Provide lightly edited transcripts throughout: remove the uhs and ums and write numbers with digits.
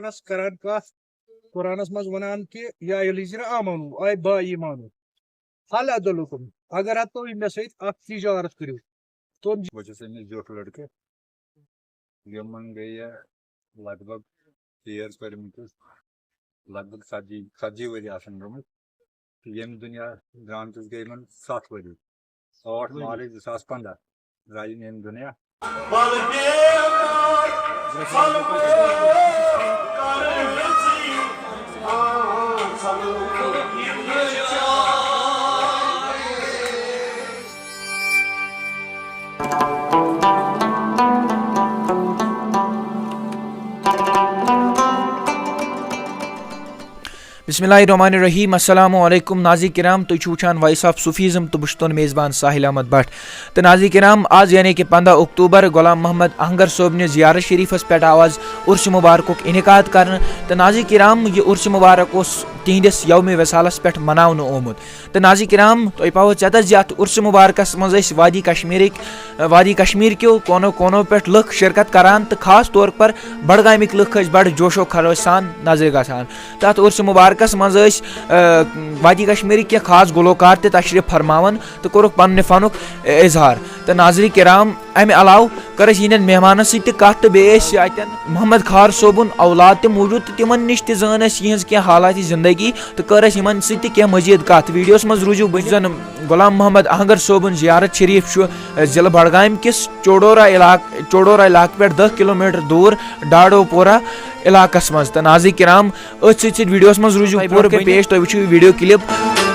Qur'anas karan keth Qur'anas maz wanan ki ya eyyuhellezine amanu ay ba imanu hal adullukum agar hatto ime sait ak ticaret kırıyor. Ton वजह से ने जो लड़के Yemen गए है लगभग ईयर्स परिमित लगभग सजी वरी आसन रमुत यम दुनिया ग्रांतस गए मन 7 वरी 8 मार्च 2015 राजन यम दुनिया बिस्मिल्लाहिर्रहमानिर्रहीम अस्सलाम वालेकुम नाज़रीन किराम तुम वुचान वॉइस ऑफ सूफीज़म तो बशतुन मेज़बान साहिल अहमद भट्ट तो नाज़रीन किराम आज यानी कि 15 अक्टूबर गुलाम मोहम्मद आहंगर सोब ने ज़ियारत शरीफस पे आवाज़ उर्स मुबारक इनकाद कर तो नाज़रीन किराम ये उर्स मुबारक तिहंदिस यौम वसालस पे मनावन आमुत तो नाज़रीन किराम तुम पाओ चतस जत उर्स मुबारकस मज वादी कश्मीर क्यों कोनो कोनो पे लुख शिरकत करान तो खास तौर पर बड़गामिक लुख बड़ जोशो खरोश सान नजर गसान तथ उर्स मुबारकस मज वादी कश्मीर के खास गुलकार ते तशरीफ फरमावन तो कोरुक पन्ने फनुक इजहार तो नाज़रीन किराम अमे अलाव कर इन मेहमान सत कत तो बेन मोहम्मद खार सोबुन औलाद ते मौजूद तो तिमन निश जान यहज क्या हालात जिंदगी तो कर इन सत मजीद कत वीडियोस मज रूजू बन गुलाम मोहम्मद आहंगर सोबुन ज़ियारत शरीफ जिला बड़गाम किस चोडोरा इलाक पे 10 किलोमीटर दूर डाडोपोरा इलाकस मज तो नाज़रीन किराम अथ वीडियोस मज रूजू पूरे पेश तुम वो वीडियो क्लिप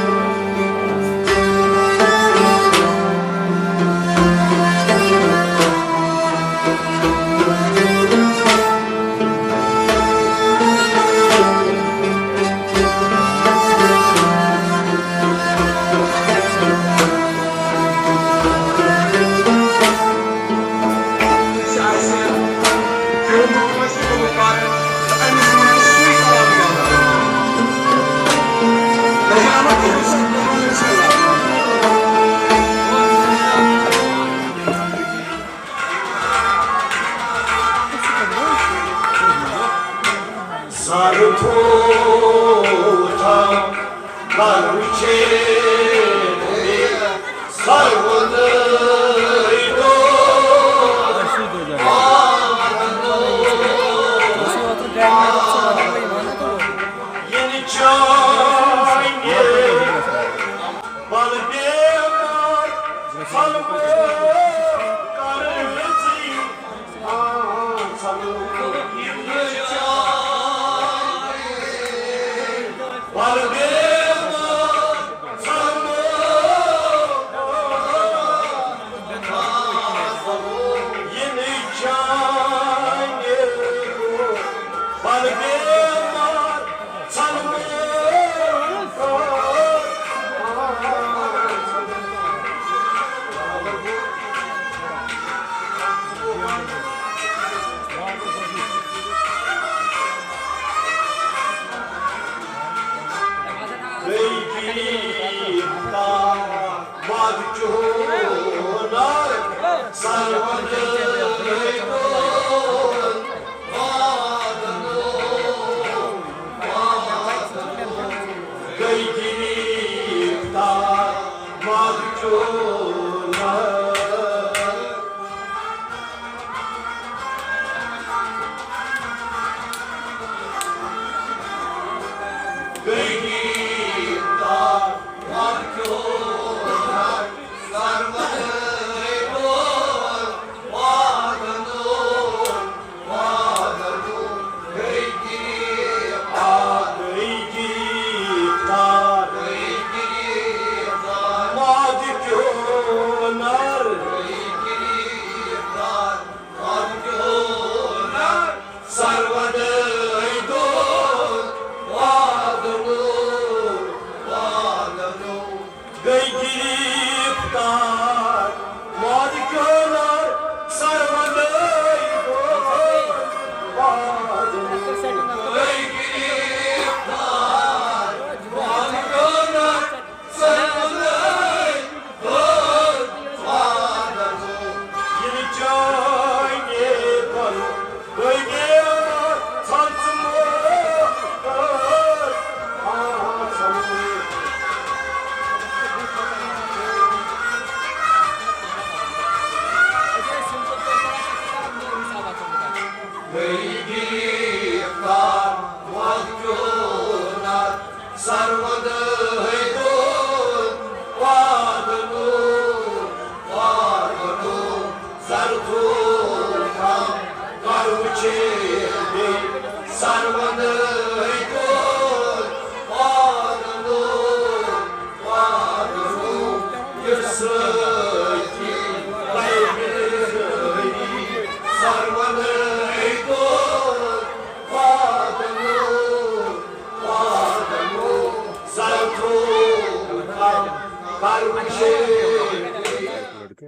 लड़के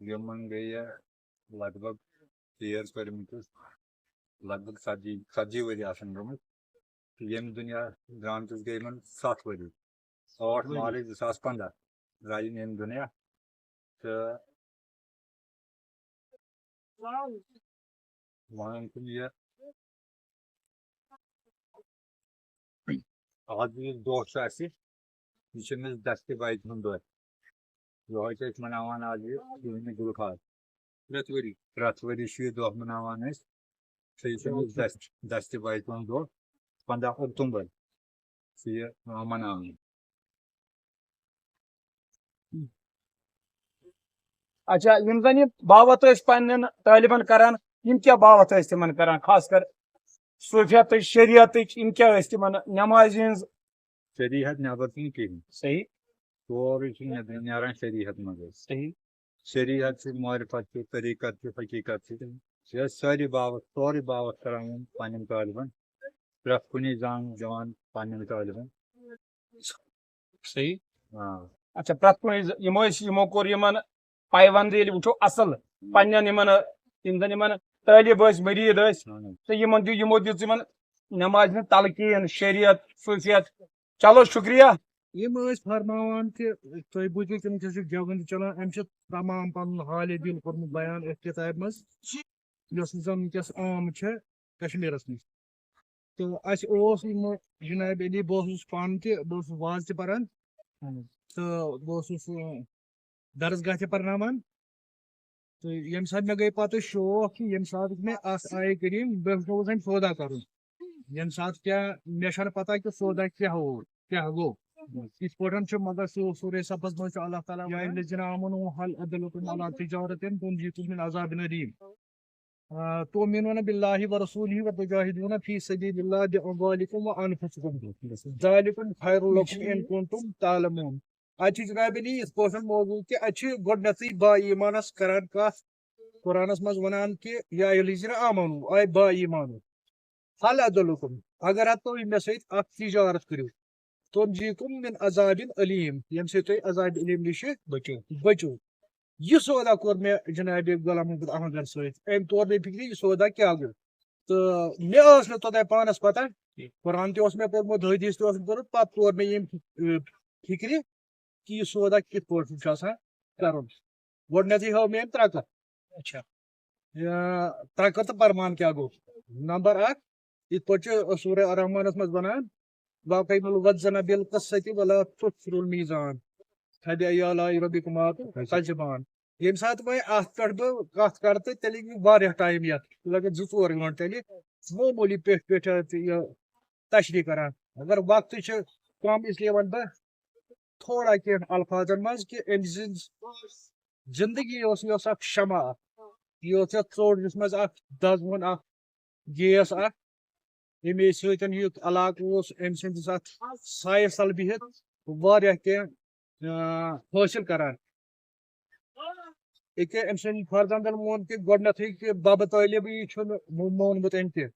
यमन गई है लगभग 13 किलोमीटर लगभग 70 वरी आसन गमत यम दुनिया द्रामतस गई मन 7 वरी 8 मार्च 2015 राजन यम दुनिया तो वहाँ ये आज भी दोस्त ऐसी जिसमें दस्ते बाइक हम दो जो है कि मनावान आज ये गुलखार रतवरी शुरू दो मनावान है सही से दस्ते बाइक हम दो 15 अक्टूबर से मनावान अच्छा यम जन ये बावत पन्न तालिबन करान यम क्या बावत तिमन करान खास कर सूफियत शरीयत यम क्या तिमन नमाज हज शरीयत नबर कहीं सही सौर नारान शरीयत मज सही शरीयत से मारिफत से तरीकत से हकीकत से सारी सौरी बावत करान पन्न तालिबन प्रत कुन जान जवान पन्न तालिबन सही हाँ अच्छा प्रत कुन यमो कोर यमन पायबंदी वो असल पन्न यम जन तालिब मरीद तो यमो दिस नमाज तलकीन शरीयत सूफियत चलो शुक्रिया यम फरमान कि तुम बूझो तम जगन चलान अम तमाम पन हाल दिल कोर्मुत बयान अथ किताब मज जन वस आम कश्मीरस मज तो जनाब अली बह पान तह वाज पान तो बह दरसगाह पर्नावान तो यम सात मे गई पत शौक कि यम सात मे आय करीम बह सौदा कर यम सात क्या मे पता कि सौदा क्या गो इस पे मगर सूर्य सफस मज अल्लाह ताला हल अदलुकुम अला तिजारतिन तुंजीकुम मिन अज़ाबिन अलीम तुमिनून बिल्लाहि व रसूलिहि व तुजाहिदून फी सबिलिल्लाहि बिअमवालिकुम व अनफुसिकुम ज़ालिकुम खैरुल लकुम इन कुंतुम तालमून अच्छी जनाब अली इस पे मौजूद कि अच्छी गोडनथी बा ईमानस करान कथ कुरानस मज वनान कि या अय्युहल्लज़ीना आमनू आय बा ईमानो हल अदलुकुम अगर तुम मे सहित तिजारत करियो तुंजीकुम मिन अज़ाबिन अलीम यम से तुम अज़ाब अलीम निश बचो यह सौदा कोर मे जनाब गुलाम मोहम्मद अहमद सहित अम तौर पे फिक्र यह सौदा क्या गो तो मे तोत पानस पता कुरान तस मे पोर्मुत हदीस तस पोर्मुत पत तौर मे यम फिक्र कि यह सौदा कित पे कर गोडनथी हाव मे त्रकत अच्छा त्रकत तो परमान क्या गो नंबर 1 इत पे सूरह रहमानस मज वनान वाक़िमुल वज़्न बिल क़िस्सति वला तुख़सिरुल मीज़ान फबिअय्यि आलाइ रब्बिकुमा तुकज़्ज़िबान यम सात मैं अत पे कत कर तो तेल टाइम ये लगे 2-4 घंटे तेल मामूली पे तशरी करान अगर वक्त कम इसलिए वन बह थोड़ा कह अल्फाजन मज कि जिंदगी शमा यह त्रोड़ मज दजवन गैस यमे सतन इलाक अम सस साय सल बिहित कह हासिल करान अम सद फर्जंदन मोन कि गोडनथी कि बब तालिब यह मोनमुत अम तह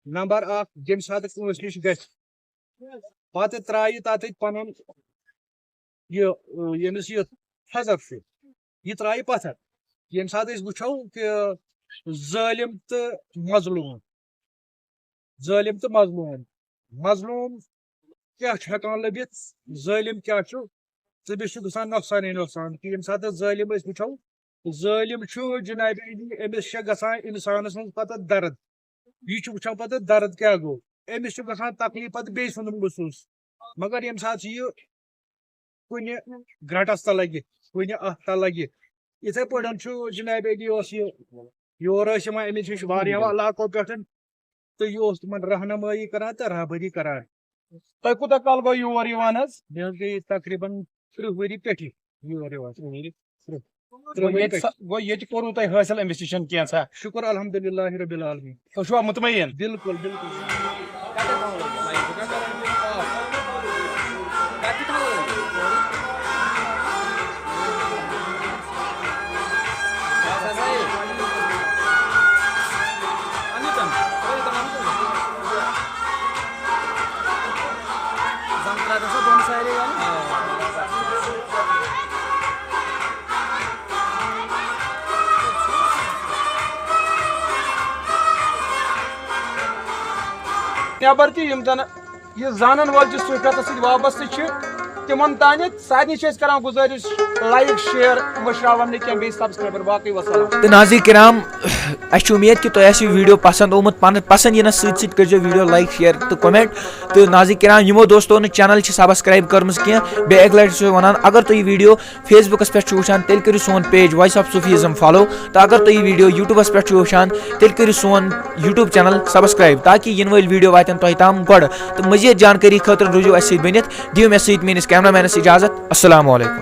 नंबर 1 यम सात नश ग पे त्राय तत पन यमिस यह हजफ यह त्राय पत्थर यम सात वो कि जालिम तो मजलूम क्या हेकान लबित जालिम क्या बेस गसान नुकसान नुकसान कि यम सात जालिम वो जालिम जनाब अमिस गसान इंसानस मज पता दर्द यह वो पता दर्द क्या गो अमिस गसान तकलीफ पत बे महसूस मगर यम सात यह कुन ग्रटस तल लगे कुन अत तल लगे इथे पे जनाब अली योर अमिस इलाकों पे तो यह तम रहनुमाई करान तो रहबरी करान تۄہہِ کوٗتاہ کال گوٚو یور یِوان حظ مےٚ حظ گٔے تقریٖباً 30 ؤری پٮ۪ٹھٕے یور یِوان گوٚو ییٚتہِ کوٚروٕ تۄہہِ حٲصِل اِنویسٹِگیشن کینٛژھا شُکر الحمدُاللہ رب العالمین تُہۍ چھُوا مطمعین بالکل بالکل نٮ۪بر تہِ یِم زن یہِ زانن وٲلۍ چھِ صحبتس سۭتۍ وابستہٕ چھِ تِمن تانٮ۪تھ سارنٕے چھِ أسۍ کران گُزٲرِش لایک شیر مٔشراوان نہٕ کینٛہہ بیٚیہِ سبسکرایبر باقٕے وسلام تو ناظرین کرام اچھا امید کہ تۄہہِ آسِوٕ ویڈیو پسند آمُت پسند یِنس سۭتۍ سۭتۍ کٔرزیٚو ویڈیو لایک شیر تہٕ کومنٹ تہٕ ناظرین کرام یِمو دوستو نہٕ چینل چھِ سبسکرایب کٔرمٕژ کینٛہہ بیٚیہِ اکہِ لٹہِ چھُسو ونان اگر تُہۍ یہِ ویڈیو فیس بُکس پٮ۪ٹھ چھِو وٕچھان تیٚلہِ کٔرِو سون page voice of Sufism follow تہٕ اگر تُہۍ یہِ ویڈیو یوٗٹیوٗبس پٮ۪ٹھ چھِو وٕچھان تیٚلہِ کٔرِو سون یوٗٹیوٗب چینل سبسکرایب تاکہِ یِنہٕ وٲلۍ ویڈیو واتن تۄہہِ تام گۄڈٕ تہٕ مزیٖد جانکٲری خٲطرٕ روٗزِو اَسہِ سۭتۍ بٔنِتھ دِیِو مےٚ سۭتۍ میٲنِس کیمرہ مینس اجازت السلام علیکم